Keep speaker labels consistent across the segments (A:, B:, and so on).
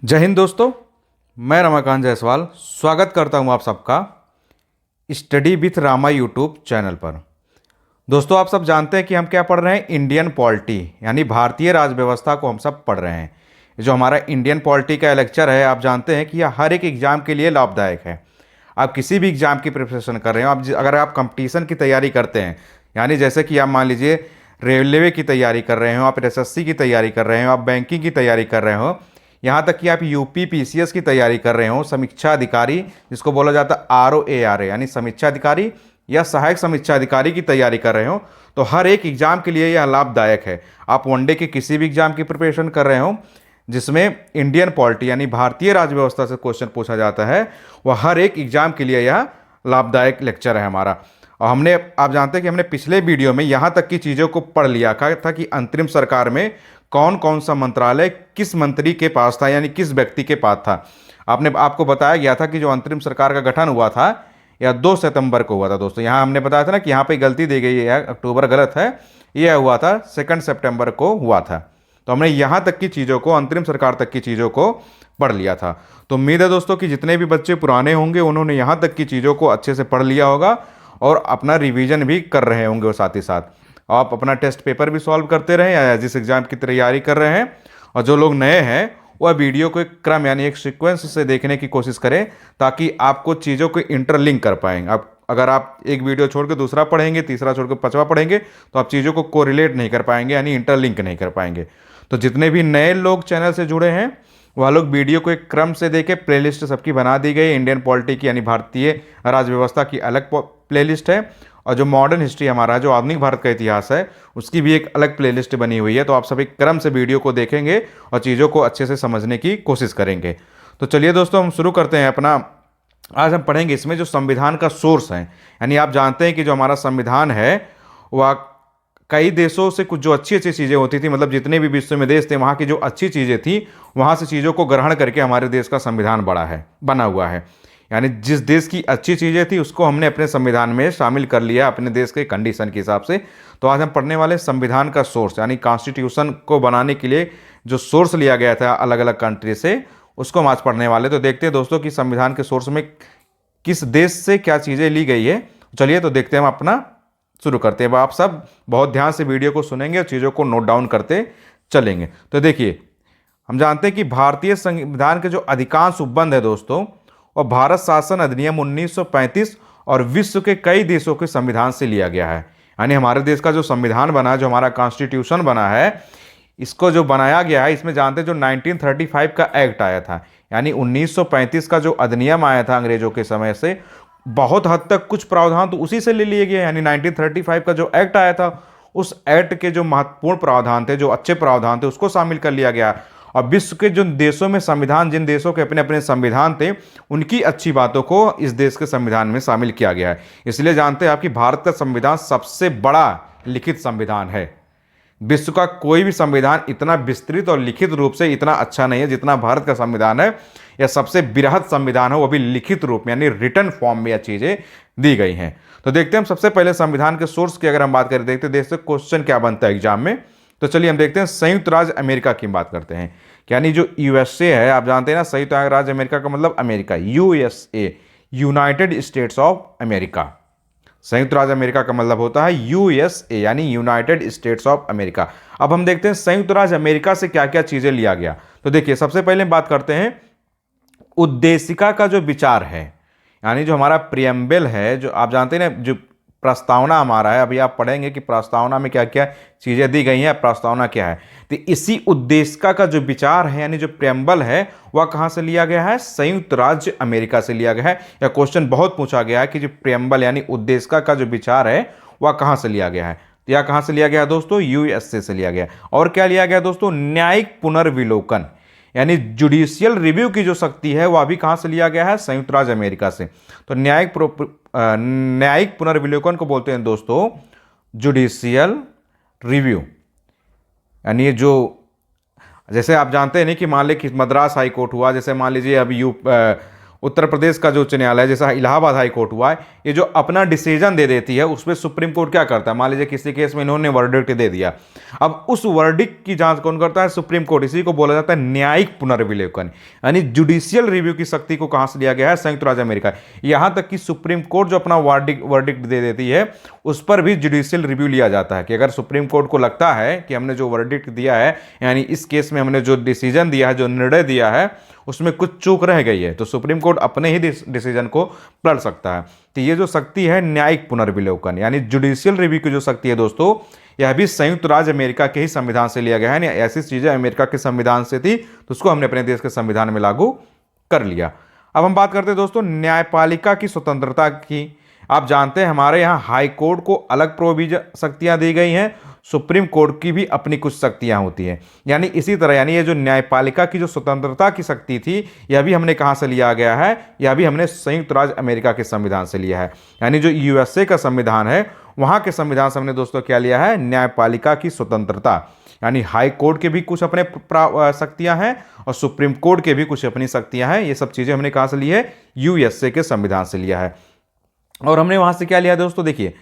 A: जय हिंद दोस्तों। मैं रमाकांत जायसवाल स्वागत करता हूं आप सबका study with Rama YouTube channel पर। दोस्तों, आप सब जानते हैं कि हम क्या पढ़ रहे हैं, इंडियन पॉलिटी यानी भारतीय राज व्यवस्था को हम सब पढ़ रहे हैं। जो हमारा इंडियन पॉलिटी का लेक्चर है, आप जानते हैं कि यह हर एक एग्जाम के लिए लाभदायक है। आप किसी भी एग्जाम की प्रिपरेशन कर रहे हो, अगर आप कंपटीशन की तैयारी करते हैं, यानी जैसे कि आप मान लीजिए रेलवे की तैयारी कर रहे हो, आप एसएससी की तैयारी कर रहे हो, आप बैंकिंग की तैयारी कर रहे हो, यहाँ तक कि आप यूपी पीसीएस की तैयारी कर रहे हो, समीक्षा अधिकारी जिसको बोला जाता है ROARA यानी समीक्षा अधिकारी या सहायक समीक्षा अधिकारी की तैयारी कर रहे हो, तो हर एक एग्जाम के लिए यह लाभदायक है। आप वनडे के किसी भी एग्जाम की प्रिपरेशन कर रहे हो जिसमें इंडियन पॉलिटी यानी भारतीय राज्य व्यवस्था से क्वेश्चन पूछा जाता है, वह हर एक एग्जाम के लिए यह लाभदायक लेक्चर है हमारा। और आप जानते हैं कि हमने पिछले वीडियो में यहाँ तक की चीज़ों को पढ़ लिया था कि अंतरिम सरकार में कौन कौन सा मंत्रालय किस मंत्री के पास था, यानी किस व्यक्ति के पास था। आपको बताया गया था कि जो अंतरिम सरकार का गठन हुआ था यह 2 सितंबर को हुआ था। दोस्तों, यहाँ हमने बताया था ना कि यहाँ पे गलती दी गई है, अक्टूबर गलत है, यह हुआ था 2 सितंबर को हुआ था। तो हमने यहाँ तक की चीज़ों को, अंतरिम सरकार तक की चीज़ों को पढ़ लिया था। तो उम्मीद है दोस्तों कि जितने भी बच्चे पुराने होंगे उन्होंने यहाँ तक की चीज़ों को अच्छे से पढ़ लिया होगा और अपना रिवीजन भी कर रहे होंगे। और साथ ही साथ आप अपना टेस्ट पेपर भी सॉल्व करते रहें या जिस एग्ज़ाम की तैयारी कर रहे हैं। और जो लोग नए हैं वह वीडियो को एक क्रम यानी एक सीक्वेंस से देखने की कोशिश करें ताकि आपको चीज़ों को इंटरलिंक कर पाएँ। अगर आप एक वीडियो छोड़ के दूसरा पढ़ेंगे, तीसरा छोड़ के पांचवा पढ़ेंगे, तो आप चीज़ों को कोरिलेट नहीं कर पाएंगे यानी इंटरलिंक नहीं कर पाएंगे। तो जितने भी नए लोग चैनल से जुड़े हैं वह लोग वीडियो को एक क्रम से देखें। प्लेलिस्ट सबकी बना दी गई, इंडियन पॉलिटी की यानी भारतीय राज्य व्यवस्था की अलग प्लेलिस्ट है, और जो मॉडर्न हिस्ट्री हमारा जो आधुनिक भारत का इतिहास है उसकी भी एक अलग प्लेलिस्ट बनी हुई है। तो आप सभी क्रम से वीडियो को देखेंगे और चीज़ों को अच्छे से समझने की कोशिश करेंगे। तो चलिए दोस्तों, हम शुरू करते हैं अपना। आज हम पढ़ेंगे इसमें जो संविधान का सोर्स है, यानी आप जानते हैं कि जो हमारा संविधान है वह कई देशों से कुछ जो अच्छी अच्छी चीज़ें होती थी, मतलब जितने भी विश्व में देश थे वहाँ की जो अच्छी चीज़ें थी वहाँ से चीज़ों को ग्रहण करके हमारे देश का संविधान बना हुआ है। यानी जिस देश की अच्छी चीज़ें थी उसको हमने अपने संविधान में शामिल कर लिया अपने देश के कंडीशन के हिसाब से। तो आज हम पढ़ने वाले संविधान का सोर्स यानी कॉन्स्टिट्यूशन को बनाने के लिए जो सोर्स लिया गया था अलग अलग कंट्री से, उसको हम आज पढ़ने वाले। तो देखते हैं दोस्तों कि संविधान के सोर्स में किस देश से क्या चीज़ें ली गई है। चलिए तो देखते हैं, हम अपना शुरू करते हैं। आप सब बहुत ध्यान से वीडियो को सुनेंगे और चीज़ों को नोट डाउन करते चलेंगे। तो देखिए, हम जानते हैं कि भारतीय संविधान के जो अधिकांश उपबंध है दोस्तों, और भारत शासन अधिनियम 1935 और विश्व के कई देशों के संविधान से लिया गया है। यानी हमारे देश का जो संविधान बना है, जो हमारा कॉन्स्टिट्यूशन बना है, इसको जो बनाया गया है, इसमें जानते हैं जो 1935 का एक्ट आया था, यानी 1935 का जो अधिनियम आया था अंग्रेजों के समय से, बहुत हद तक कुछ प्रावधान तो उसी से ले लिए गए। यानी 1935 का जो एक्ट आया था उस एक्ट के जो महत्वपूर्ण प्रावधान थे, जो अच्छे प्रावधान थे, उसको शामिल कर लिया गया। और विश्व के जो देशों में संविधान, जिन देशों के अपने अपने संविधान थे, उनकी अच्छी बातों को इस देश के संविधान में शामिल किया गया है। इसलिए जानते हैं आप कि भारत का संविधान सबसे बड़ा लिखित संविधान है। विश्व का कोई भी संविधान इतना विस्तृत और लिखित रूप से इतना अच्छा नहीं है जितना भारत का संविधान है। यह सबसे बृहद संविधान है, वो भी लिखित रूप में यानी रिटर्न फॉर्म में यह चीज़ें दी गई हैं। तो देखते हैं हम सबसे पहले संविधान के सोर्स की अगर हम बात करें, देखते हैं देश से क्वेश्चन क्या बनता है एग्जाम में। तो चलिए हम देखते हैं संयुक्त राज्य अमेरिका की बात करते हैं। यानी जो USA है, आप जानते हैं ना, संयुक्त राज्य अमेरिका का मतलब America, USA United states of America. संयुक्त राज्य अमेरिका का मतलब होता है USA यानी यूनाइटेड स्टेट्स ऑफ अमेरिका। अब हम देखते हैं संयुक्त राज्य अमेरिका से क्या क्या चीजें लिया गया। तो देखिए, सबसे पहले बात करते हैं उद्देशिका का जो विचार है, यानी जो हमारा प्रियम्बल है, जो आप जानते हैं ना, जो प्रस्तावना हमारा है, अभी आप पढ़ेंगे कि प्रस्तावना में क्या क्या चीज़ें दी गई हैं, प्रस्तावना क्या है। तो इसी उद्देशिका का जो विचार है यानी जो प्रियम्बल है वह कहाँ से लिया गया है, संयुक्त राज्य अमेरिका से लिया गया है। यह क्वेश्चन बहुत पूछा गया है कि जो प्रियम्बल यानी उद्देशिका का जो विचार है वह कहाँ से लिया गया है। तो यह कहाँ से लिया गया दोस्तों, USA से लिया गया। और क्या लिया गया दोस्तों, न्यायिक पुनर्विलोकन यानी जुडिशियल रिव्यू की जो शक्ति है वह भी कहाँ से लिया गया है, संयुक्त राज्य अमेरिका से। तो न्यायिक पुनर्विलोकन को बोलते हैं दोस्तों जुडिशियल रिव्यू। यानी जो, जैसे आप जानते हैं नहीं कि मान लीजिए कि मद्रास हाई कोर्ट हुआ, जैसे मान लीजिए अभी उत्तर प्रदेश का जो उच्च न्यायालय जैसा इलाहाबाद हाई कोर्ट हुआ है, ये जो अपना डिसीजन दे देती है उस पर सुप्रीम कोर्ट क्या करता है। मान लीजिए किसी केस में इन्होंने वर्डिक्ट दे दिया, अब उस वर्डिक्ट की जांच कौन करता है? Supreme court. इसी को बोला जाता है न्यायिक पुनर्विलोकन, यानी जुडिशियल रिव्यू की शक्ति को कहां से लिया गया है? संयुक्त राज्य अमेरिका। यहां तक कि सुप्रीम कोर्ट जो अपना वर्डिक्ट दे देती है उस पर भी जुडिशियल रिव्यू लिया जाता है कि अगर सुप्रीम कोर्ट को लगता है कि हमने जो वर्डिक्ट दिया है, यानी इस केस में हमने जो डिसीजन दिया है, जो निर्णय दिया है, उसमें कुछ चूक रह गई है, तो सुप्रीम कोर्ट अपने ही डिसीजन को पलट सकता है। तो ये जो शक्ति है न्यायिक पुनर्विलोकन यानी जुडिशियल रिव्यू की जो शक्ति है दोस्तों, यह भी संयुक्त राज्य अमेरिका के ही संविधान से लिया गया है। ऐसी चीजें अमेरिका के संविधान से थी तो उसको हमने अपने देश के संविधान में लागू कर लिया। अब हम बात करते हैं दोस्तों न्यायपालिका की स्वतंत्रता की। आप जानते हैं हमारे यहाँ हाई कोर्ट को अलग प्रोविजन शक्तियां दी गई हैं, सुप्रीम कोर्ट की भी अपनी कुछ शक्तियां होती हैं। यानी इसी तरह यानी ये जो न्यायपालिका की जो स्वतंत्रता की शक्ति थी, यह भी हमने कहां से लिया गया है? यह भी हमने संयुक्त राज्य अमेरिका के संविधान से लिया है। यानी जो यूएसए का संविधान है, वहां के संविधान से हमने दोस्तों क्या लिया है? न्यायपालिका की स्वतंत्रता। यानी हाई कोर्ट के भी कुछ अपने शक्तियां हैं और सुप्रीम कोर्ट के भी कुछ अपनी शक्तियां हैं। ये सब चीजें हमने कहां से ली है? यूएसए के संविधान से लिया है। और हमने वहां से क्या लिया दोस्तों? देखिए,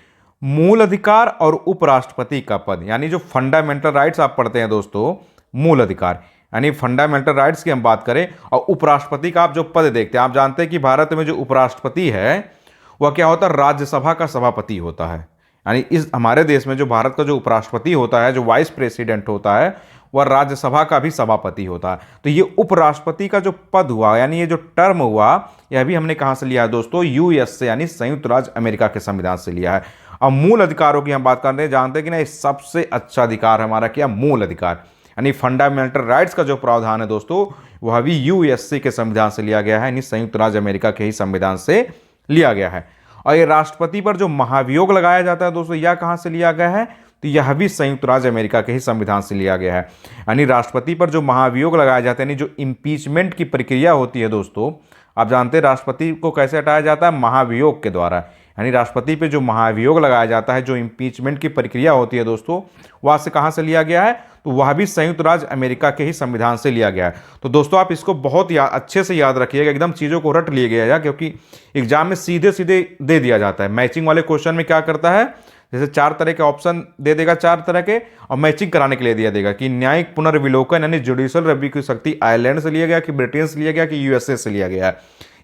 A: मूल अधिकार और उपराष्ट्रपति का पद, यानी जो फंडामेंटल राइट्स आप पढ़ते हैं दोस्तों, मूल अधिकार यानी फंडामेंटल राइट्स की हम बात करें, और उपराष्ट्रपति का आप जो पद देखते हैं, आप जानते हैं कि भारत में जो उपराष्ट्रपति है वह क्या होता है? राज्यसभा का सभापति होता है। यानी इस हमारे देश में जो भारत का जो उपराष्ट्रपति होता है, जो वाइस प्रेसिडेंट होता है, वह राज्यसभा का भी सभापति होता है। तो ये उपराष्ट्रपति का जो पद हुआ, यानी ये जो टर्म हुआ, यह भी हमने कहां से लिया है दोस्तों? यूएस से, यानी संयुक्त राज्य अमेरिका के संविधान से लिया है। अब मूल अधिकारों की हम बात करते हैं, जानते हैं कि ना, सबसे अच्छा अधिकार हमारा क्या? मूल अधिकार, यानी फंडामेंटल राइट्स का जो प्रावधान है दोस्तों, वह भी यूएसए के संविधान से लिया गया है, यानी संयुक्त राज्य अमेरिका के ही संविधान से लिया गया है। और ये राष्ट्रपति पर जो महाभियोग लगाया जाता है दोस्तों, यह कहां से लिया गया है? तो यह भी संयुक्त राज्य अमेरिका के ही संविधान से लिया गया है। यानी राष्ट्रपति पर जो महाभियोग लगाया जाता है, यानी जो इम्पीचमेंट की प्रक्रिया होती है दोस्तों, आप जानते हैं राष्ट्रपति को कैसे हटाया जाता है? महाभियोग के द्वारा। यानी राष्ट्रपति पे जो महाभियोग लगाया जाता है, जो इम्पीचमेंट की प्रक्रिया होती है दोस्तों, वहां से कहां से लिया गया है? तो वह भी संयुक्त राज्य अमेरिका के ही संविधान से लिया गया है। तो दोस्तों आप इसको बहुत अच्छे से याद रखिएगा, एकदम चीज़ों को रट लिए गया है, क्योंकि एग्जाम में सीधे सीधे दे दिया जाता है। मैचिंग वाले क्वेश्चन में क्या करता है? जैसे 4 तरह के ऑप्शन दे देगा, 4 तरह के, और मैचिंग कराने के लिए दिया देगा कि न्यायिक पुनर्विलोकन यानी जुडिशियल रिव्यू की शक्ति आयरलैंड से लिया गया, कि ब्रिटेन से लिया गया, कि यूएसए से लिया गया है।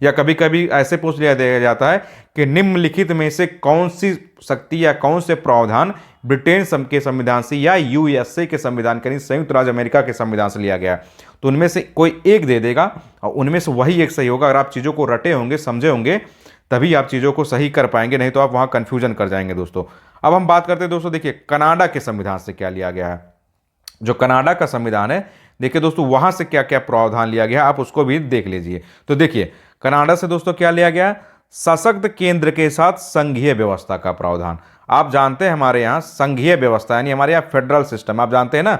A: या कभी कभी ऐसे पूछ लिया दिया जाता है कि निम्नलिखित में से कौन सी शक्ति या कौन से प्रावधान ब्रिटेन के संविधान से या यूएसए के संविधान के, संयुक्त राज्य अमेरिका के संविधान से लिया गया है। तो उनमें से कोई एक दे देगा और उनमें से वही एक सही होगा। अगर आप चीज़ों को रटे होंगे, समझे होंगे, तभी आप चीज़ों को सही कर पाएंगे, नहीं तो आप वहाँ कन्फ्यूजन कर जाएंगे दोस्तों। अब हम बात करते हैं दोस्तों, देखिए कनाडा के संविधान से क्या लिया गया है। जो कनाडा का संविधान है, देखिए दोस्तों वहाँ से क्या क्या प्रावधान लिया गया है, आप उसको भी देख लीजिए। तो देखिए कनाडा से दोस्तों क्या लिया गया? सशक्त केंद्र के साथ संघीय व्यवस्था का प्रावधान। आप जानते हैं हमारे यहाँ संघीय व्यवस्था यानी हमारे यहाँ फेडरल सिस्टम, आप जानते हैं ना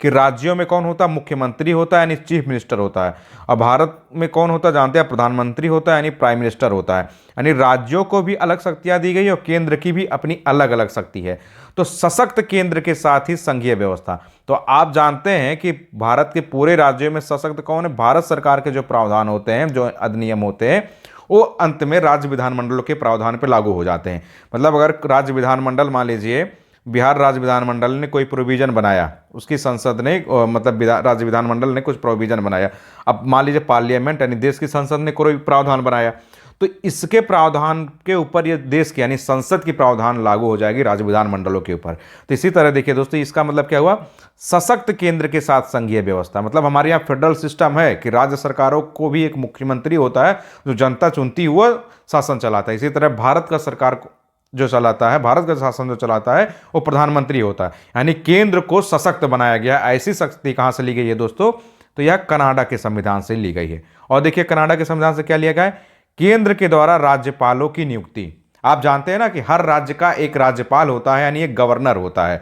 A: कि राज्यों में कौन होता है? मुख्यमंत्री होता है, यानी चीफ मिनिस्टर होता है। और भारत में कौन होता है? जानते हैं, प्रधानमंत्री होता है, यानी प्राइम मिनिस्टर होता है। यानी राज्यों को भी अलग शक्तियां दी गई और केंद्र की भी अपनी अलग अलग शक्ति है। तो सशक्त केंद्र के साथ ही संघीय व्यवस्था। तो आप जानते हैं कि भारत के पूरे राज्यों में सशक्त कौन है? भारत सरकार के जो प्रावधान होते हैं, जो अधिनियम होते हैं, वो अंत में राज्य विधानमंडलों के प्रावधान पर लागू हो जाते हैं। मतलब अगर राज्य विधानमंडल, मान लीजिए बिहार राज्य विधानमंडल ने कोई प्रोविजन बनाया, उसकी संसद ने मतलब राज्य विधानमंडल ने कुछ प्रोविजन बनाया, अब मान लीजिए पार्लियामेंट यानी देश की संसद ने कोई प्रावधान बनाया, तो इसके प्रावधान के ऊपर ये देश की यानी संसद की प्रावधान लागू हो जाएगी राज्य विधानमंडलों के ऊपर। तो इसी तरह देखिए दोस्तों, इसका मतलब क्या हुआ? सशक्त केंद्र के साथ संघीय व्यवस्था। मतलब हमारे यहाँ फेडरल सिस्टम है कि राज्य सरकारों को भी एक मुख्यमंत्री होता है जो जनता चुनती हुआ शासन चलाता है। इसी तरह भारत का सरकार जो चलाता है, भारत का शासन जो चलाता है, वो प्रधानमंत्री होता है। यानी केंद्र को सशक्त बनाया गया। ऐसी शक्ति कहां से ली गई है दोस्तों? तो यह कनाडा के संविधान से ली गई है। और देखिए कनाडा के संविधान से क्या लिया गया है? केंद्र के द्वारा राज्यपालों की नियुक्ति। आप जानते हैं ना कि हर राज्य का एक राज्यपाल होता है, यानी एक गवर्नर होता है।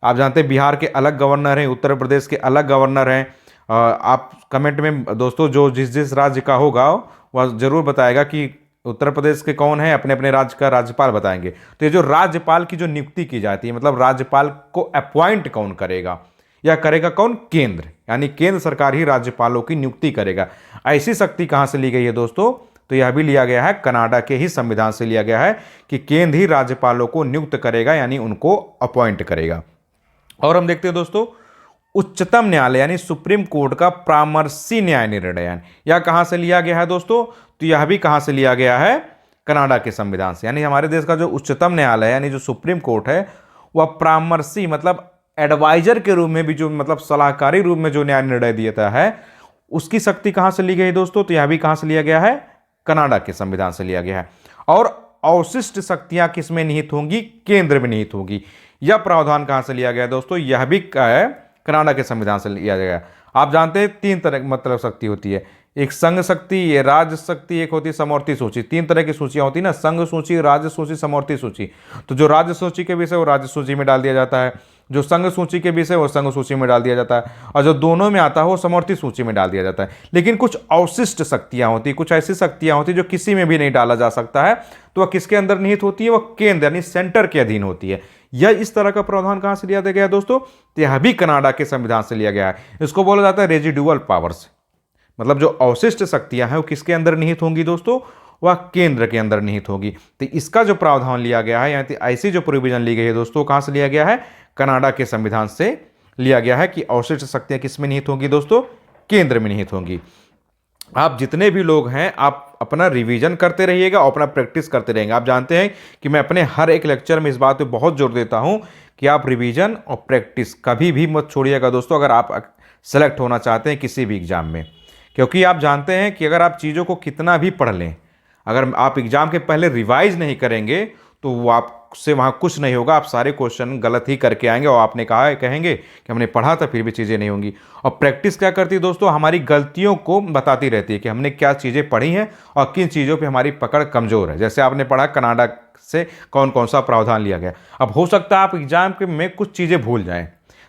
A: आप जानते हैं बिहार के अलग गवर्नर हैं, उत्तर प्रदेश के अलग गवर्नर हैं। आप कमेंट में दोस्तों जो जिस राज्य का होगा वह जरूर बताएगा कि उत्तर प्रदेश के कौन है, अपने अपने राज्य का राज्यपाल बताएंगे। तो ये जो राज्यपाल की जो नियुक्ति की जाती है, मतलब राज्यपाल को अपॉइंट कौन करेगा, या करेगा कौन? केंद्र। यानी केंद्र सरकार ही राज्यपालों की नियुक्ति करेगा। ऐसी शक्ति कहां से ली गई है दोस्तों? तो यह भी लिया गया है कनाडा के ही संविधान से लिया गया है कि केंद्र ही राज्यपालों को नियुक्त करेगा, यानी उनको अपॉइंट करेगा। और हम देखते हैं दोस्तों, उच्चतम न्यायालय यानी सुप्रीम कोर्ट का परामर्शी न्याय निर्णय यह कहां से लिया गया है दोस्तों? तो यह भी कहां से लिया गया है? कनाडा के संविधान से। यानी हमारे देश का जो उच्चतम न्यायालय यानी जो सुप्रीम कोर्ट है वह परामर्शी मतलब एडवाइजर के रूप में भी जो मतलब सलाहकारी रूप में जो न्याय निर्णय देता है, उसकी शक्ति कहां से ली गई दोस्तों? तो यह भी कहां से लिया गया है? कनाडा के संविधान से लिया गया है। और अवशिष्ट शक्तियां किसमें निहित होंगी? केंद्र में निहित होगी। यह प्रावधान कहां से लिया गया दोस्तों? यह भी कनाडा के संविधान से लिया गया। आप जानते हैं 3 तरह मतलब शक्ति होती है, एक संघ शक्ति, ये राज्य शक्ति, एक होती है समवर्ती सूची। 3 तरह की सूचियां होती है ना, संघ सूची, राज्य सूची, समवर्ती सूची। तो जो राज्य सूची के विषय वो राज्य सूची में डाल दिया जाता है, जो संघ सूची के विषय वो संघ सूची में डाल दिया जाता है, और जो दोनों में आता है वो समवर्ती सूची में डाल दिया जाता है। लेकिन कुछ अवशिष्ट शक्तियां होती, कुछ ऐसी शक्तियां होती जो किसी में भी नहीं डाला जा सकता है, तो वह किसके अंदर निहित होती है? वह केंद्र यानी सेंटर के अधीन होती है। यह इस तरह का प्रावधान कहां से लिया गया दोस्तों? तो यह भी कनाडा के संविधान से लिया गया है। इसको बोला जाता है रेजिडुअल पावर्स, मतलब जो अवशिष्ट शक्तियां हैं वो किसके अंदर निहित होंगी दोस्तों? वह केंद्र के अंदर निहित होगी। तो इसका जो प्रावधान लिया गया है यानी ऐसी जो प्रोविजन ली गई है दोस्तों, कहां से लिया गया है? कनाडा के संविधान से लिया गया है कि अवशिष्ट शक्तियां किसमें निहित होंगी दोस्तों? केंद्र में निहित होंगी। आप जितने भी लोग हैं आप अपना रिवीजन करते रहिएगा और अपना प्रैक्टिस करते रहेंगे। आप जानते हैं कि मैं अपने हर एक लेक्चर में इस बात पे बहुत जोर देता हूं कि आप रिवीजन और प्रैक्टिस कभी भी मत छोड़िएगा दोस्तों, अगर आप सेलेक्ट होना चाहते हैं किसी भी एग्जाम में। क्योंकि आप जानते हैं कि अगर आप चीज़ों को कितना भी पढ़ लें, अगर आप एग्जाम के पहले रिवाइज नहीं करेंगे तो वो आपसे वहाँ कुछ नहीं होगा, आप सारे क्वेश्चन गलत ही करके आएंगे और आपने कहा है कहेंगे कि हमने पढ़ा था फिर भी चीज़ें नहीं होंगी। और प्रैक्टिस क्या करती है दोस्तों? हमारी गलतियों को बताती रहती है कि हमने क्या चीज़ें पढ़ी हैं और किन चीज़ों पे हमारी पकड़ कमज़ोर है। जैसे आपने पढ़ा कनाडा से कौन कौन सा प्रावधान लिया गया। अब हो सकता है आप एग्जाम में कुछ चीज़ें भूल जाएँ,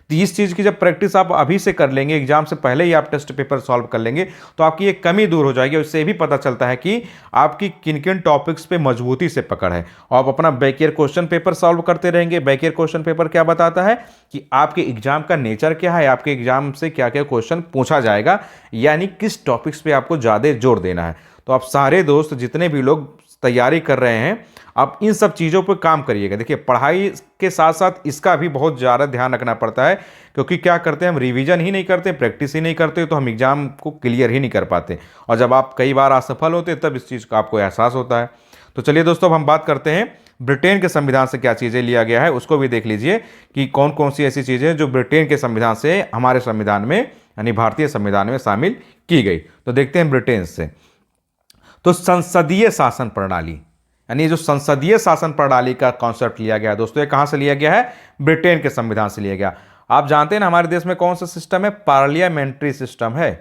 A: तो इस चीज़ की जब प्रैक्टिस आप अभी से कर लेंगे, एग्जाम से पहले ही आप टेस्ट पेपर सॉल्व कर लेंगे, तो आपकी एक कमी दूर हो जाएगी। उससे भी पता चलता है कि आपकी किन किन टॉपिक्स पे मजबूती से पकड़ है। और आप अपना back year question paper solve करते रहेंगे। बैक ईयर क्वेश्चन पेपर क्या बताता है कि आपके एग्जाम का नेचर क्या है, आपके एग्जाम से क्या क्या क्वेश्चन पूछा जाएगा, यानी किस टॉपिक्स पर आपको ज़्यादा जोर देना है। तो आप सारे दोस्त जितने भी लोग तैयारी कर रहे हैं, आप इन सब चीज़ों पर काम करिएगा। देखिए, पढ़ाई के साथ साथ इसका भी बहुत ज़्यादा ध्यान रखना पड़ता है, क्योंकि क्या करते हैं हम रिवीजन ही नहीं करते, प्रैक्टिस ही नहीं करते, तो हम एग्जाम को क्लियर ही नहीं कर पाते। और जब आप कई बार असफल होते तब इस चीज़ का आपको एहसास होता है। तो चलिए दोस्तों, अब हम बात करते हैं ब्रिटेन के संविधान से क्या चीज़ें लिया गया है, उसको भी देख लीजिए कि कौन कौन सी ऐसी चीज़ें जो ब्रिटेन के संविधान से हमारे संविधान में यानी भारतीय संविधान में शामिल की गई। तो देखते हैं ब्रिटेन से। तो संसदीय शासन प्रणाली, यानी जो संसदीय शासन प्रणाली का कॉन्सेप्ट लिया गया है दोस्तों, ये कहां से लिया गया है? ब्रिटेन के संविधान से लिया गया। आप जानते हैं ना हमारे देश में कौन सा सिस्टम है? पार्लियामेंट्री सिस्टम है,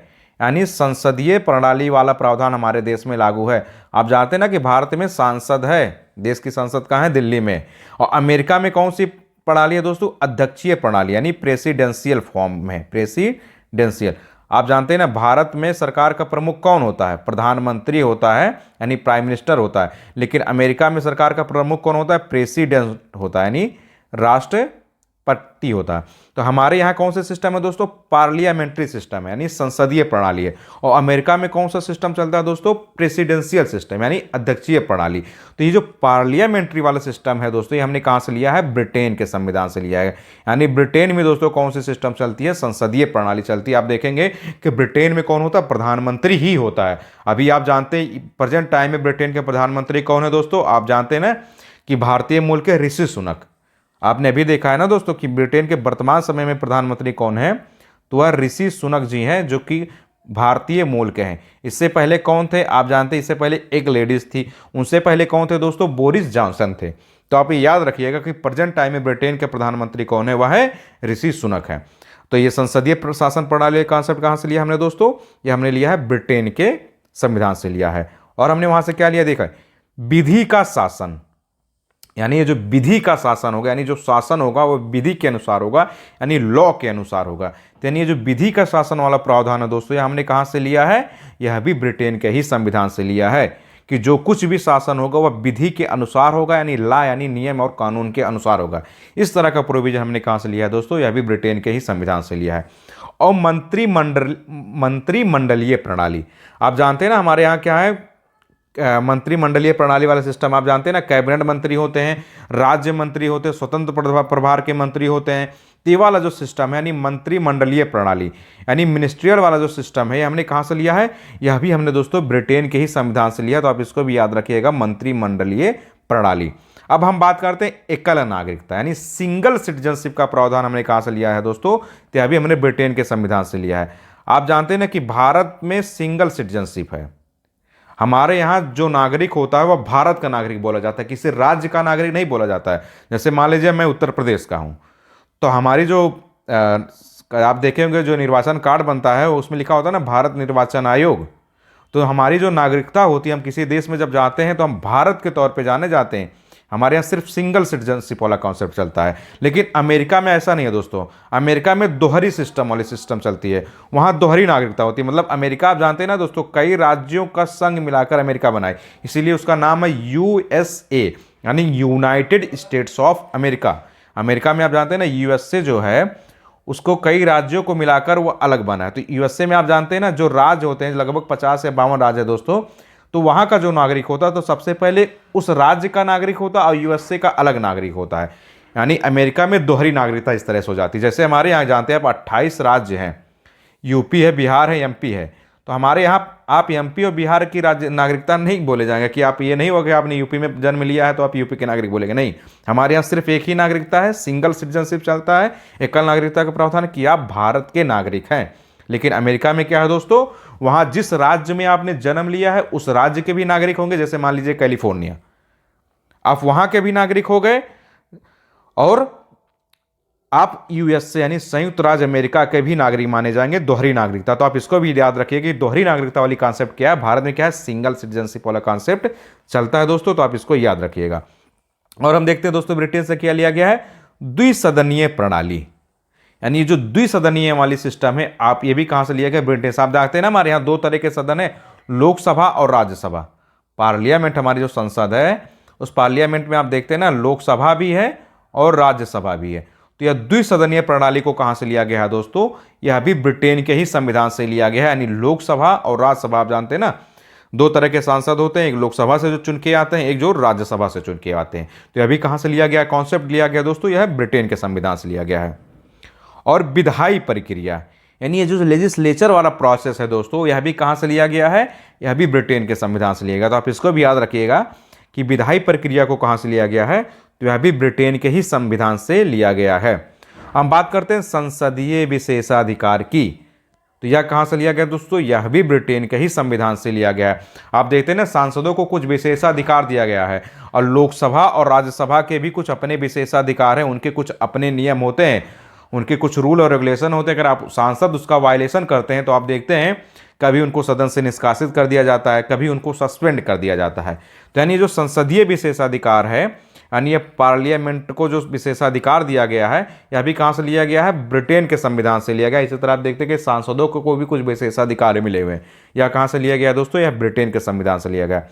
A: यानी संसदीय प्रणाली वाला प्रावधान हमारे देश में लागू है। आप जानते हैं ना कि भारत में सांसद है, देश की संसद कहाँ है? दिल्ली में। और अमेरिका में कौन सी प्रणाली है दोस्तों? अध्यक्षीय प्रणाली, यानी प्रेसिडेंशियल फॉर्म में, प्रेसिडेंशियल। आप जानते हैं ना भारत में सरकार का प्रमुख कौन होता है? प्रधानमंत्री होता है, यानी प्राइम मिनिस्टर होता है। लेकिन अमेरिका में सरकार का प्रमुख कौन होता है? प्रेसिडेंट होता है, यानी राष्ट्रपति होता है। तो हमारे यहाँ कौन सा सिस्टम है दोस्तों? पार्लियामेंट्री सिस्टम है, यानी संसदीय प्रणाली है। और अमेरिका में कौन सा सिस्टम चलता है दोस्तों? प्रेसिडेंशियल सिस्टम, यानी अध्यक्षीय प्रणाली। तो ये जो पार्लियामेंट्री वाला सिस्टम है दोस्तों, ये हमने कहाँ से लिया है? ब्रिटेन के संविधान से लिया है। यानी ब्रिटेन में दोस्तों कौन सी सिस्टम चलती है? संसदीय प्रणाली चलती है। आप देखेंगे कि ब्रिटेन में कौन होता है? प्रधानमंत्री ही होता है। अभी आप जानते हैं प्रेजेंट टाइम में ब्रिटेन के प्रधानमंत्री कौन है दोस्तों? आप जानते हैं ना कि भारतीय मूल के ऋषि सुनक। आपने अभी देखा है ना दोस्तों कि ब्रिटेन के वर्तमान समय में प्रधानमंत्री कौन है? तो वह ऋषि सुनक जी हैं, जो कि भारतीय मूल के हैं। इससे पहले कौन थे? आप जानते हैं इससे पहले एक लेडीज थी। उनसे पहले कौन थे दोस्तों? बोरिस जॉनसन थे। तो आप ये याद रखिएगा कि प्रेजेंट टाइम में ब्रिटेन के प्रधानमंत्री कौन है? वह है ऋषि सुनक है। तो ये संसदीय शासन प्रणाली का कॉन्सेप्ट कहाँ से लिया हमने दोस्तों? ये हमने लिया है ब्रिटेन के संविधान से लिया है। और हमने वहां से क्या लिया? देखा, विधि का शासन, यानी ये जो विधि का शासन होगा, यानी जो शासन होगा वो विधि के अनुसार होगा, यानी लॉ के अनुसार होगा। तो यानी ये जो विधि का शासन वाला प्रावधान है दोस्तों, ये हमने कहाँ से लिया है? यह भी ब्रिटेन के ही संविधान से लिया है कि जो कुछ भी शासन होगा वह विधि के अनुसार होगा, यानी लॉ यानी नियम और कानून के अनुसार होगा। इस तरह का प्रोविजन हमने कहाँ से लिया है दोस्तों? यह भी ब्रिटेन के ही संविधान से लिया है। और मंत्रिमंडलीय प्रणाली, आप जानते हैं ना हमारे यहाँ क्या है? मंत्रिमंडलीय प्रणाली वाला सिस्टम आप जानते हैं ना, कैबिनेट मंत्री होते हैं, राज्य मंत्री होते हैं, स्वतंत्र प्रभार के मंत्री होते हैं। तो ये वाला जो सिस्टम है यानी मंत्रिमंडलीय प्रणाली यानी मिनिस्ट्रियल वाला जो सिस्टम है, ये हमने कहाँ से लिया है? यह भी हमने दोस्तों ब्रिटेन के ही संविधान से लिया। तो आप इसको भी याद रखिएगा, मंत्रिमंडलीय प्रणाली। अब हम बात करते हैं एकल नागरिकता यानी सिंगल सिटीजनशिप का प्रावधान हमने कहाँ से लिया है दोस्तों? तो यह भी हमने ब्रिटेन के संविधान से लिया है। आप जानते हैं ना कि भारत में सिंगल सिटीजनशिप है। हमारे यहाँ जो नागरिक होता है वह भारत का नागरिक बोला जाता है, किसी राज्य का नागरिक नहीं बोला जाता है। जैसे मान लीजिए मैं उत्तर प्रदेश का हूँ, तो हमारी जो आप देखेंगे जो निर्वाचन कार्ड बनता है उसमें लिखा होता है ना भारत निर्वाचन आयोग। तो हमारी जो नागरिकता होती है, हम किसी देश में जब जाते हैं तो हम भारत के तौर पे जाने जाते हैं। हमारे यहाँ सिर्फ सिंगल सिटीजनशिप वाला कॉन्सेप्ट चलता है। लेकिन अमेरिका में ऐसा नहीं है दोस्तों। अमेरिका में दोहरी सिस्टम वाली सिस्टम चलती है, वहाँ दोहरी नागरिकता होती है। मतलब अमेरिका आप जानते हैं ना दोस्तों, कई राज्यों का संघ मिलाकर अमेरिका बनाए, इसीलिए उसका नाम है यूएसए यानी United states of America. America में आप जानते हैं ना यूएसए जो है उसको कई राज्यों को मिलाकर वो अलग बना है। तो यूएसए में आप जानते हैं ना जो राज्य होते हैं, लगभग 50 या 52 राज्य है दोस्तों। तो वहां का जो नागरिक होता है तो सबसे पहले उस राज्य का नागरिक होता है और यूएसए का अलग नागरिक होता है। यानी अमेरिका में दोहरी नागरिकता इस तरह से हो जाती है। जैसे हमारे यहाँ जानते हैं आप 28 राज्य हैं, यूपी है, बिहार है, एमपी है। तो हमारे यहाँ आप एमपी और बिहार की राज्य नागरिकता नहीं बोले जाएंगे कि आप ये नहीं होगा कि आपने यूपी में जन्म लिया है तो आप यूपी के नागरिक बोलेंगे, नहीं। हमारे यहाँ सिर्फ एक ही नागरिकता है, सिंगल सिटीजनशिप चलता है, एकल नागरिकता का प्रावधान कि आप भारत के नागरिक हैं। लेकिन अमेरिका में क्या है दोस्तों, वहां जिस राज्य में आपने जन्म लिया है उस राज्य के भी नागरिक होंगे। जैसे मान लीजिए कैलिफोर्निया, आप वहां के भी नागरिक हो गए और आप यूएसए यानी संयुक्त राज्य अमेरिका के भी नागरिक माने जाएंगे, दोहरी नागरिकता। तो आप इसको भी याद रखिए कि दोहरी नागरिकता वाली कॉन्सेप्ट क्या है, भारत में क्या है, सिंगल सिटीजनशिप वाला कॉन्सेप्ट चलता है दोस्तों। तो आप इसको याद रखिएगा। और हम देखते हैं दोस्तों ब्रिटेन से क्या लिया गया है, द्विसदनीय प्रणाली यानी जो द्विसदनीय वाली सिस्टम है। आप ये भी कहां से लिया गया, ब्रिटेन से। आप देखते हैं ना हमारे यहाँ दो तरह के सदन है, लोकसभा और राज्यसभा। पार्लियामेंट हमारी जो संसद है उस पार्लियामेंट में आप देखते हैं ना लोकसभा भी है और राज्यसभा भी है। तो यह द्विसदनीय प्रणाली को कहां से लिया गया है दोस्तों, यह भी ब्रिटेन के ही संविधान से लिया गया है। यानी लोकसभा और राज्यसभा आप जानते हैं ना दो तरह के सांसद होते हैं, एक लोकसभा से जो चुन के आते हैं, एक जो राज्यसभा से चुन के आते हैं। तो यह भी कहां से लिया गया, कॉन्सेप्ट लिया गया दोस्तों, यह ब्रिटेन के संविधान से लिया गया है। और विधायी प्रक्रिया यानी ये जो लेजिस्लेचर वाला प्रोसेस है दोस्तों, यह भी कहां से लिया गया है, यह भी ब्रिटेन के संविधान से लिया गया। तो आप इसको भी याद रखिएगा कि विधायी प्रक्रिया को कहां से लिया गया है, तो यह भी ब्रिटेन के ही संविधान से लिया गया है। हम बात करते हैं संसदीय विशेषाधिकार की, तो यह कहां से लिया गया दोस्तों, यह भी ब्रिटेन के ही संविधान से लिया गया है। आप देखते हैं ना सांसदों को कुछ विशेषाधिकार दिया गया है और लोकसभा और राज्यसभा के भी कुछ अपने विशेषाधिकार हैं, उनके कुछ अपने नियम होते हैं, उनके कुछ रूल और रेगुलेशन होते हैं। अगर आप सांसद उसका वायलेशन करते हैं तो आप देखते हैं कभी उनको सदन से निष्कासित कर दिया जाता है, कभी उनको सस्पेंड कर दिया जाता है। तो यानी जो संसदीय विशेषाधिकार है यानी ये पार्लियामेंट को जो विशेषाधिकार दिया गया है, यह भी कहाँ से लिया गया है, ब्रिटेन के संविधान से लिया गया। इसी तरह आप देखते हैं कि सांसदों को भी कुछ विशेषाधिकार मिले हुए हैं, यह कहाँ से लिया गया दोस्तों, यह ब्रिटेन के संविधान से लिया गया।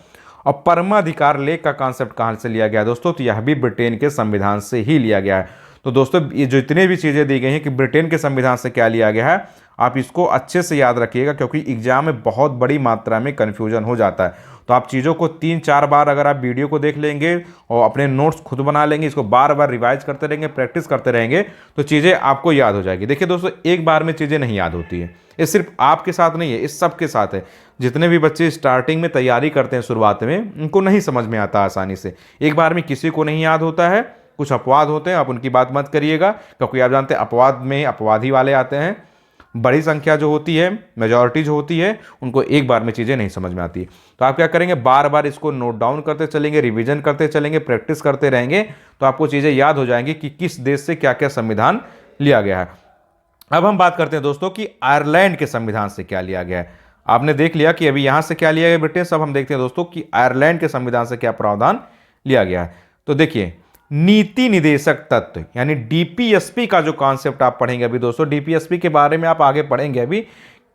A: और परमाधिकार लेख का कॉन्सेप्ट कहाँ से लिया गया दोस्तों, तो यह भी ब्रिटेन के संविधान से ही लिया गया है। तो दोस्तों ये जो इतने भी चीज़ें दी गई हैं कि ब्रिटेन के संविधान से क्या लिया गया है, आप इसको अच्छे से याद रखिएगा क्योंकि एग्जाम में बहुत बड़ी मात्रा में कन्फ्यूजन हो जाता है। तो आप चीज़ों को 3-4 बार अगर आप वीडियो को देख लेंगे और अपने नोट्स खुद बना लेंगे, इसको बार बार रिवाइज करते रहेंगे, प्रैक्टिस करते रहेंगे, तो चीज़ें आपको याद हो जाएगी। देखिए दोस्तों एक बार में चीज़ें नहीं याद होती है, ये सिर्फ आपके साथ नहीं है, इस सबके साथ है। जितने भी बच्चे स्टार्टिंग में तैयारी करते हैं शुरुआत में, उनको नहीं समझ में आता आसानी से, एक बार में किसी को नहीं याद होता है। कुछ अपवाद होते हैं, आप उनकी बात मत करिएगा क्योंकि आप जानते हैं अपवाद में अपवादी वाले आते हैं। बड़ी संख्या जो होती है, मेजॉरिटी जो होती है, उनको एक बार में चीज़ें नहीं समझ में आती। तो आप क्या करेंगे, बार बार इसको नोट डाउन करते चलेंगे, रिवीजन करते चलेंगे, प्रैक्टिस करते रहेंगे, तो आपको चीज़ें याद हो जाएंगी कि किस देश से क्या क्या संविधान लिया गया है। अब हम बात करते हैं दोस्तों कि आयरलैंड के संविधान से क्या लिया गया है। आपने देख लिया कि अभी यहाँ से क्या लिया गया ब्रिटेन, अब हम देखते हैं दोस्तों कि आयरलैंड के संविधान से क्या प्रावधान लिया गया है। तो देखिए नीति निदेशक तत्व यानी डीपीएसपी का जो कॉन्सेप्ट आप पढ़ेंगे अभी दोस्तों, डीपीएसपी के बारे में आप आगे पढ़ेंगे अभी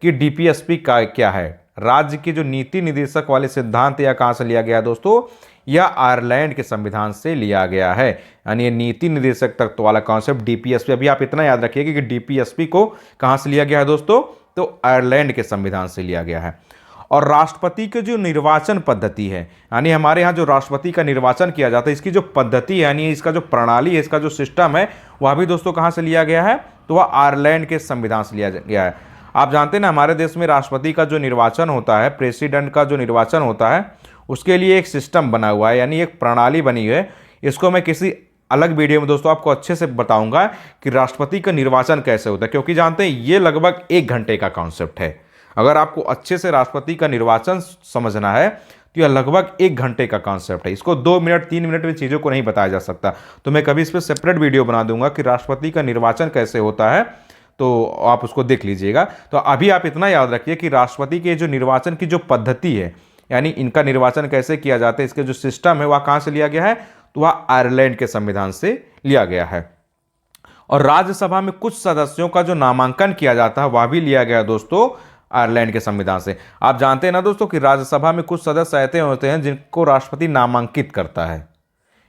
A: कि डीपीएसपी का क्या है। राज्य की जो नीति निदेशक वाले सिद्धांत या कहां से लिया गया दोस्तों, यह आयरलैंड के संविधान से लिया गया है। यानी ये नीति निदेशक तत्व वाला कॉन्सेप्ट डीपीएसपी, अभी आप इतना याद रखिएगा कि डीपीएसपी को कहां से लिया गया है दोस्तों, तो आयरलैंड के संविधान से लिया गया है। और राष्ट्रपति की जो निर्वाचन पद्धति है, यानी हमारे यहाँ जो राष्ट्रपति का निर्वाचन किया जाता है, इसकी जो पद्धति है, यानी इसका जो प्रणाली है, इसका जो सिस्टम है, वह भी दोस्तों कहाँ से लिया गया है? तो वह आयरलैंड के संविधान से लिया गया है। आप जानते हैं ना, हमारे देश में राष्ट्रपति का जो निर्वाचन होता है, प्रेसिडेंट का जो निर्वाचन होता है, उसके लिए एक सिस्टम बना हुआ है, यानी एक प्रणाली बनी है। इसको मैं किसी अलग वीडियो में दोस्तों आपको अच्छे से बताऊंगा कि राष्ट्रपति का निर्वाचन कैसे होता है, क्योंकि जानते हैं ये लगभग 1 घंटे का कॉन्सेप्ट है। अगर आपको अच्छे से राष्ट्रपति का निर्वाचन समझना है तो यह लगभग 1 घंटे का कॉन्सेप्ट है। इसको 2 मिनट 3 मिनट में चीज़ों को नहीं बताया जा सकता। तो मैं कभी इस पर सेपरेट वीडियो बना दूंगा कि राष्ट्रपति का निर्वाचन कैसे होता है, तो आप उसको देख लीजिएगा। तो अभी आप इतना याद रखिए कि राष्ट्रपति के जो निर्वाचन की जो पद्धति है, यानी इनका निर्वाचन कैसे किया जाता है, इसके जो सिस्टम है वह कहाँ से लिया गया है? तो वह आयरलैंड के संविधान से लिया गया है। और राज्यसभा में कुछ सदस्यों का जो नामांकन किया जाता है वह भी लिया गया दोस्तों आयरलैंड के संविधान से। आप जानते हैं ना दोस्तों कि राज्यसभा में कुछ सदस्य ऐसे होते हैं जिनको राष्ट्रपति नामांकित करता है,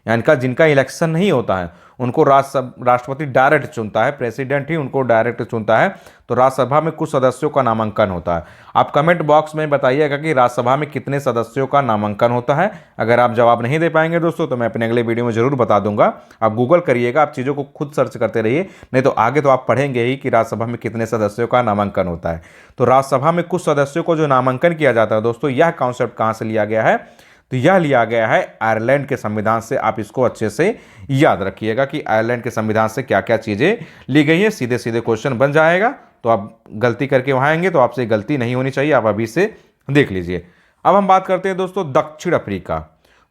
A: यानी जिनका इलेक्शन नहीं होता है, उनको राष्ट्रपति डायरेक्ट चुनता है, प्रेसिडेंट ही उनको डायरेक्ट चुनता है। तो राज्यसभा में कुछ सदस्यों का नामांकन होता है। आप कमेंट बॉक्स में बताइएगा कि राज्यसभा में कितने सदस्यों का नामांकन होता है। अगर आप जवाब नहीं दे पाएंगे दोस्तों तो मैं अपने अगले वीडियो में जरूर बता दूंगा। आप गूगल करिएगा, आप चीज़ों को खुद सर्च करते रहिए, नहीं तो आगे तो आप पढ़ेंगे ही कि राज्यसभा में कितने सदस्यों का नामांकन होता है। तो राज्यसभा में कुछ सदस्यों को जो नामांकन किया जाता है दोस्तों, यह कॉन्सेप्ट कहाँ से लिया गया है? तो यह लिया गया है आयरलैंड के संविधान से। आप इसको अच्छे से याद रखिएगा कि आयरलैंड के संविधान से क्या क्या चीज़ें ली गई है। सीधे सीधे क्वेश्चन बन जाएगा, तो आप गलती करके वहाँ आएंगे तो आपसे गलती नहीं होनी चाहिए। आप अभी से देख लीजिए। अब हम बात करते हैं दोस्तों दक्षिण अफ्रीका,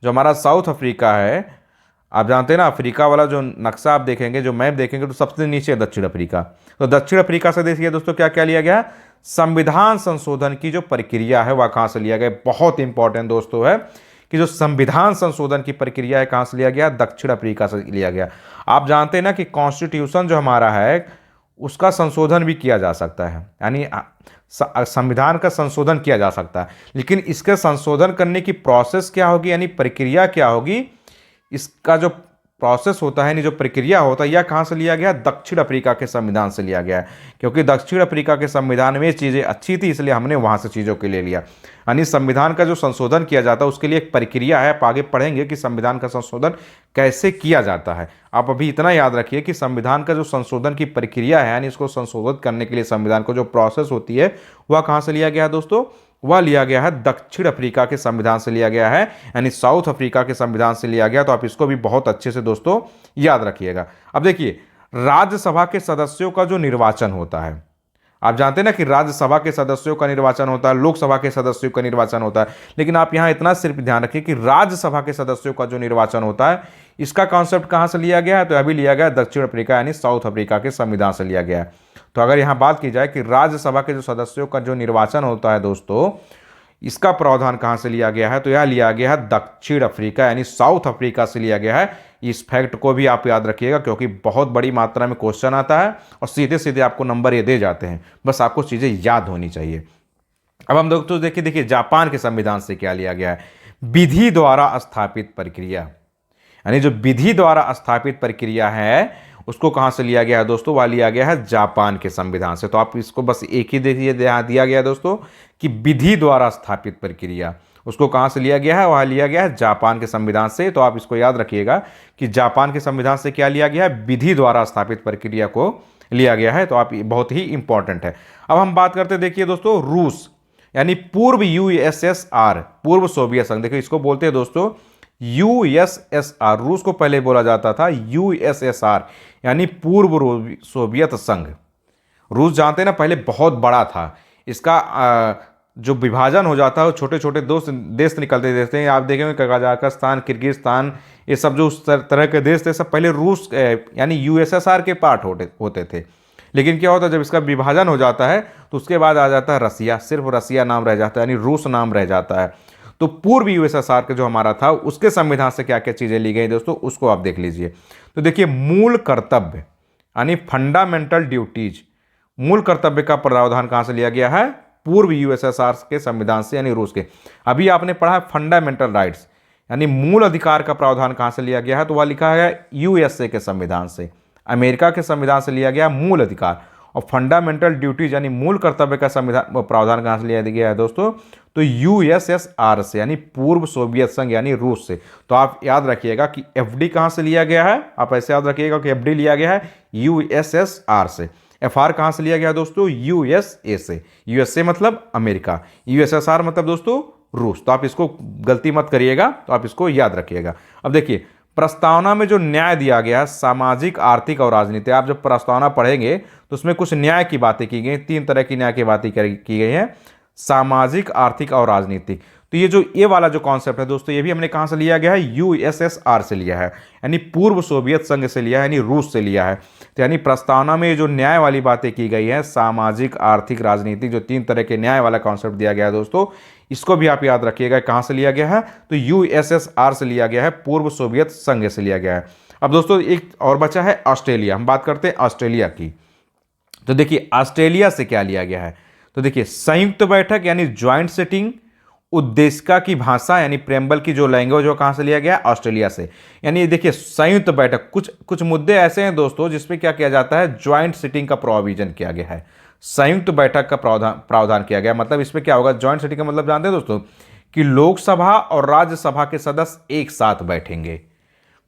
A: जो हमारा साउथ अफ्रीका है। आप जानते हैं ना, अफ्रीका वाला जो नक्शा आप देखेंगे, जो मैप देखेंगे, तो सबसे नीचे है दक्षिण अफ्रीका। तो दक्षिण अफ्रीका से देखिए दोस्तों क्या क्या लिया गया? संविधान संशोधन की जो प्रक्रिया है वह कहाँ से लिया गया? बहुत इंपॉर्टेंट दोस्तों है कि जो संविधान संशोधन की प्रक्रिया है कहाँ से लिया गया? दक्षिण अफ्रीका से लिया गया। आप जानते हैं ना कि कॉन्स्टिट्यूशन जो हमारा है उसका संशोधन भी किया जा सकता है, यानी संविधान का संशोधन किया जा सकता है, लेकिन इसके संशोधन करने की प्रोसेस क्या होगी, यानी प्रक्रिया क्या होगी, इसका जो प्रोसेस होता है, यानी जो प्रक्रिया होता है, यह कहाँ से लिया गया? दक्षिण अफ्रीका के संविधान से लिया गया है। क्योंकि दक्षिण अफ्रीका के संविधान में चीज़ें अच्छी थी, इसलिए हमने वहाँ से चीज़ों के लिए लिया। यानी संविधान का जो संशोधन किया जाता है उसके लिए एक प्रक्रिया है। आप आगे पढ़ेंगे कि संविधान का संशोधन कैसे किया जाता है। आप अभी इतना याद रखिए कि संविधान का जो संशोधन की प्रक्रिया है, यानी इसको संशोधित करने के लिए संविधान को जो प्रोसेस होती है वह कहाँ से लिया गया है दोस्तों? वह लिया गया है दक्षिण अफ्रीका के संविधान से लिया गया है, यानी साउथ अफ्रीका के संविधान से लिया गया। तो आप इसको भी बहुत अच्छे से दोस्तों याद रखिएगा। अब देखिए, राज्यसभा के सदस्यों का जो निर्वाचन होता है, आप जानते हैं ना कि राज्यसभा के सदस्यों का निर्वाचन होता है, लोकसभा के सदस्यों का निर्वाचन होता है, लेकिन आप यहाँ इतना सिर्फ ध्यान रखिए कि राज्यसभा के सदस्यों का जो निर्वाचन होता है, इसका कॉन्सेप्ट कहाँ से लिया गया है? तो अभी लिया गया दक्षिण अफ्रीका यानी साउथ अफ्रीका के संविधान से लिया गया है। तो अगर यहाँ बात की जाए कि राज्यसभा के जो सदस्यों का जो निर्वाचन होता है दोस्तों, इसका प्रावधान कहाँ से लिया गया है? तो यह लिया गया है दक्षिण अफ्रीका यानी साउथ अफ्रीका से लिया गया है। इस फैक्ट को भी आप याद रखिएगा, क्योंकि बहुत बड़ी मात्रा में क्वेश्चन आता है और सीधे सीधे आपको नंबर ये दे जाते हैं। बस आपको चीज़ें याद होनी चाहिए। अब हम दोस्तों देखिए जापान के संविधान से क्या लिया गया है? विधि द्वारा स्थापित प्रक्रिया, यानी जो विधि द्वारा स्थापित प्रक्रिया है उसको कहाँ से लिया गया है दोस्तों? वह लिया गया है जापान के संविधान से। तो आप इसको बस एक ही देखिए, दिया गया है दोस्तों कि विधि द्वारा स्थापित प्रक्रिया, उसको कहाँ से लिया गया है? वह लिया गया है जापान के संविधान से। तो आप इसको याद रखिएगा कि जापान के संविधान से क्या लिया गया है? विधि द्वारा स्थापित प्रक्रिया को लिया गया है। तो आप बहुत ही इंपॉर्टेंट है। अब हम बात करते हैं, देखिए दोस्तों, रूस यानी पूर्व यूएसएसआर, पूर्व सोवियत संघ। देखिए इसको बोलते हैं दोस्तों यूएसएसआर। रूस को पहले बोला जाता था यूएसएसआर यानी पूर्व सोवियत संघ। रूस जानते हैं ना पहले बहुत बड़ा था। इसका जो विभाजन हो जाता है वो छोटे छोटे देश निकलते देते हैं। आप देखेंगे कजाकिस्तान, किर्गिस्तान, ये सब जो उस तरह के देश थे सब पहले रूस यानी यूएसएसआर के पार्ट होते थे। लेकिन क्या होता है, जब इसका विभाजन हो जाता है तो उसके बाद आ जाता है रसिया, सिर्फ रसिया नाम रह जाता है, यानी रूस नाम रह जाता है। तो पूर्व यूएसएसआर का जो हमारा था उसके संविधान से क्या क्या चीज़ें ली गई दोस्तों, उसको आप देख लीजिए। तो देखिए, मूल कर्तव्य यानी फंडामेंटल ड्यूटीज, मूल कर्तव्य का प्रावधान कहाँ से लिया गया है? पूर्व यूएसएसआर के संविधान से, यानी रूस के। अभी आपने पढ़ा है फंडामेंटल राइट्स यानी मूल अधिकार का प्रावधान कहाँ से लिया गया है? तो वह लिखा है यूएसए के संविधान से, अमेरिका के संविधान से लिया गया मूल अधिकार। और फंडामेंटल ड्यूटीज यानी मूल कर्तव्य का संविधान प्रावधान कहाँ से लिया गया है दोस्तों, तो यूएसएसआर से यानी पूर्व सोवियत संघ यानी रूस से। तो आप याद रखिएगा कि एफडी कहाँ से लिया गया है, आप ऐसे याद रखिएगा कि एफडी लिया गया है यूएसएसआर से। एफआर कहाँ से लिया गया दोस्तों, यूएसए से। यूएसए मतलब अमेरिका, यूएसएसआर मतलब दोस्तों रूस। तो आप इसको गलती मत करिएगा, तो आप इसको याद रखिएगा। अब देखिए प्रस्तावना में जो न्याय दिया गया है सामाजिक, आर्थिक और राजनीतिक, आप जब प्रस्तावना पढ़ेंगे तो उसमें कुछ न्याय की बातें की गई, 3 तरह की न्याय की बातें की गई हैं, सामाजिक, आर्थिक और राजनीतिक। तो ये वाला जो कॉन्सेप्ट है दोस्तों, ये भी हमने कहां से लिया गया है, यूएसएसआर से लिया है, यानी पूर्व सोवियत संघ से लिया है, यानी रूस से लिया है। तो यानी प्रस्तावना में जो न्याय वाली बातें की गई है, सामाजिक, आर्थिक, राजनीतिक, जो 3 तरह के न्याय वाला कॉन्सेप्ट दिया गया है दोस्तों, इसको भी आप याद रखिएगा कहां से लिया गया है, तो यूएसएसआर से लिया गया है, पूर्व सोवियत संघ से लिया गया है। अब दोस्तों एक और बचा है ऑस्ट्रेलिया, हम बात करते हैं ऑस्ट्रेलिया की। तो देखिए ऑस्ट्रेलिया से क्या लिया गया है, तो देखिए संयुक्त बैठक यानी ज्वाइंट सिटिंग, उद्देशिका की भाषा यानी प्रेम्बल की जो लैंग्वेज, वो कहां से लिया गया, ऑस्ट्रेलिया से। यानी देखिए संयुक्त बैठक, कुछ मुद्दे ऐसे हैं दोस्तों जिसमें क्या किया जाता है, ज्वाइंट सिटिंग का प्रोविजन किया गया है, संयुक्त बैठक का प्रावधान किया गया। मतलब इसमें क्या होगा, ज्वाइंट सिटिंग का मतलब जानते हैं दोस्तों कि लोकसभा और राज्यसभा के सदस्य एक साथ बैठेंगे।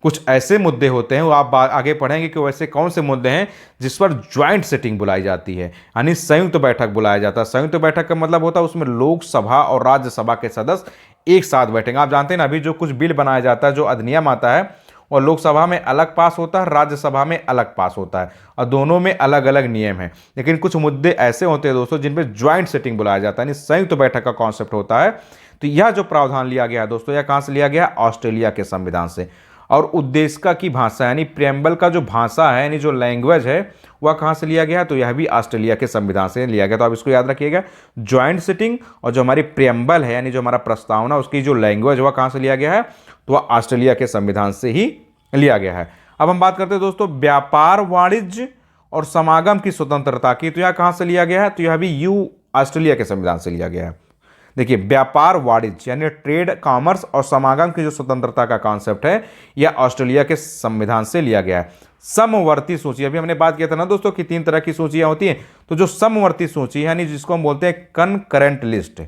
A: कुछ ऐसे मुद्दे होते हैं, वो आप आगे पढ़ेंगे कि वैसे कौन से मुद्दे हैं जिस पर ज्वाइंट सिटिंग बुलाई जाती है, यानी संयुक्त बैठक बुलाया जाता है। संयुक्त बैठक का मतलब होता है उसमें लोकसभा और राज्यसभा के सदस्य एक साथ बैठेंगे। आप जानते हैं ना, अभी जो कुछ बिल बनाया जाता है, जो अधिनियम आता है, और लोकसभा में अलग पास होता है, राज्यसभा में अलग पास होता है, और दोनों में अलग अलग नियम हैं। लेकिन कुछ मुद्दे ऐसे होते हैं दोस्तों जिन पर ज्वाइंट सिटिंग बुलाया जाता है, यानी संयुक्त बैठक का कॉन्सेप्ट होता है। तो यह जो प्रावधान लिया गया है दोस्तों, यह कहां से लिया गया, ऑस्ट्रेलिया के संविधान से। और उद्देशिका की भाषा यानी प्रेम्बल का जो भाषा है, यानी जो लैंग्वेज है, वह कहां से लिया गया, तो यह भी ऑस्ट्रेलिया के संविधान से लिया गया। तो आप इसको याद रखिएगा, ज्वाइंट सिटिंग और जो हमारी प्रेम्बल है, यानी जो हमारा प्रस्तावना, उसकी जो लैंग्वेज, वह कहां से लिया गया है, तो वह ऑस्ट्रेलिया के संविधान से ही लिया गया है। अब हम बात करते हैं दोस्तों व्यापार, वाणिज्य और समागम की स्वतंत्रता की। तो यह कहां से लिया गया है, तो यह भी ऑस्ट्रेलिया के संविधान से लिया गया है। देखिए व्यापार, वाणिज्य यानी ट्रेड, कॉमर्स और समागम की जो स्वतंत्रता का कॉन्सेप्ट है, यह ऑस्ट्रेलिया के संविधान से लिया गया है। समवर्ती सूची, अभी हमने बात किया था ना दोस्तों कि 3 तरह की सूचियां होती हैं। तो जो समवर्ती सूची यानी जिसको हम बोलते हैं कनकरेंट लिस्ट,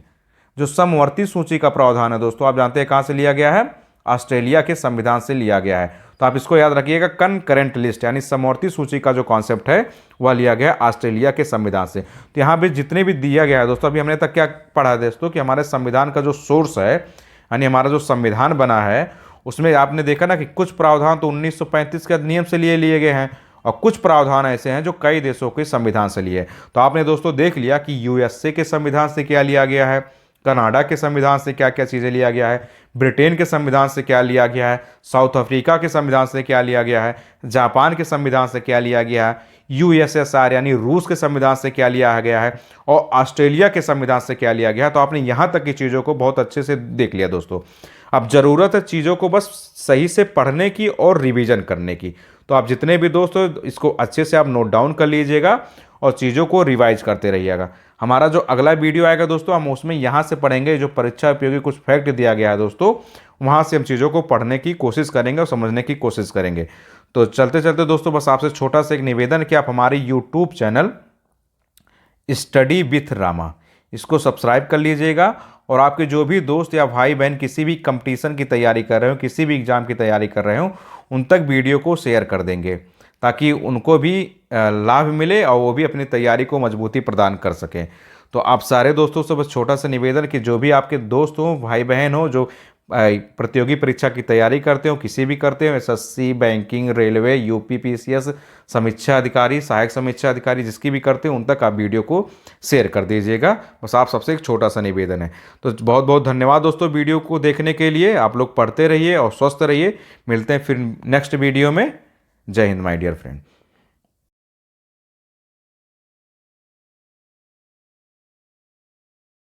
A: जो समवर्ती सूची का प्रावधान है दोस्तों, आप जानते हैं कहां से लिया गया है, ऑस्ट्रेलिया के संविधान से लिया गया है। तो आप इसको याद रखिएगा, कनकरेंट लिस्ट यानी समवर्ती सूची का जो कॉन्सेप्ट है वह लिया गया ऑस्ट्रेलिया के संविधान से। तो यहाँ पे जितने भी दिया गया है दोस्तों, अभी हमने तक क्या पढ़ा है दोस्तों कि हमारे संविधान का जो सोर्स है, यानी हमारा जो संविधान बना है, उसमें आपने देखा ना कि कुछ प्रावधान तो 1935 के अधिनियम से लिए गए हैं, और कुछ प्रावधान ऐसे हैं जो कई देशों के संविधान से लिए। तो आपने दोस्तों देख लिया कि यूएसए के संविधान से क्या लिया गया है, कनाडा के संविधान से क्या क्या चीज़ें लिया गया है, ब्रिटेन के संविधान से क्या लिया गया है, साउथ अफ्रीका के संविधान से क्या लिया गया है, जापान के संविधान से क्या लिया गया है, यूएसएसआर यानी रूस के संविधान से क्या लिया गया है, और ऑस्ट्रेलिया के संविधान से क्या लिया गया है। तो आपने यहाँ तक की चीज़ों को बहुत अच्छे से देख लिया दोस्तों। अब ज़रूरत है चीज़ों को बस सही से पढ़ने की और रिवीजन करने की। तो आप जितने भी दोस्तों इसको अच्छे से आप नोट डाउन कर लीजिएगा और चीज़ों को रिवाइज करते रहिएगा। हमारा जो अगला वीडियो आएगा दोस्तों, हम उसमें यहाँ से पढ़ेंगे जो परीक्षा उपयोगी कुछ फैक्ट दिया गया है दोस्तों, वहाँ से हम चीज़ों को पढ़ने की कोशिश करेंगे और समझने की कोशिश करेंगे। तो चलते चलते दोस्तों बस आपसे छोटा सा एक निवेदन कि आप हमारे YouTube channel study with Rama, इसको सब्सक्राइब कर लीजिएगा, और आपके जो भी दोस्त या भाई बहन किसी भी कंपटीशन की तैयारी कर रहे हो, किसी भी एग्ज़ाम की तैयारी कर रहे हो, उन तक वीडियो को शेयर कर देंगे ताकि उनको भी लाभ मिले और वो भी अपनी तैयारी को मजबूती प्रदान कर सकें। तो आप सारे दोस्तों से बस छोटा सा निवेदन कि जो भी आपके दोस्त हो, भाई बहन हो, जो प्रतियोगी परीक्षा की तैयारी करते हो, किसी भी करते हो, SSC, banking, railway, UP PCS, समीक्षा अधिकारी, सहायक समीक्षा अधिकारी, जिसकी भी करते हो उन तक आप वीडियो को शेयर कर दीजिएगा। बस आप सबसे एक छोटा सा निवेदन है। तो बहुत बहुत धन्यवाद दोस्तों वीडियो को देखने के लिए। आप लोग पढ़ते रहिए और स्वस्थ रहिए। मिलते हैं फिर नेक्स्ट वीडियो में। जय हिंद माय डियर फ्रेंड।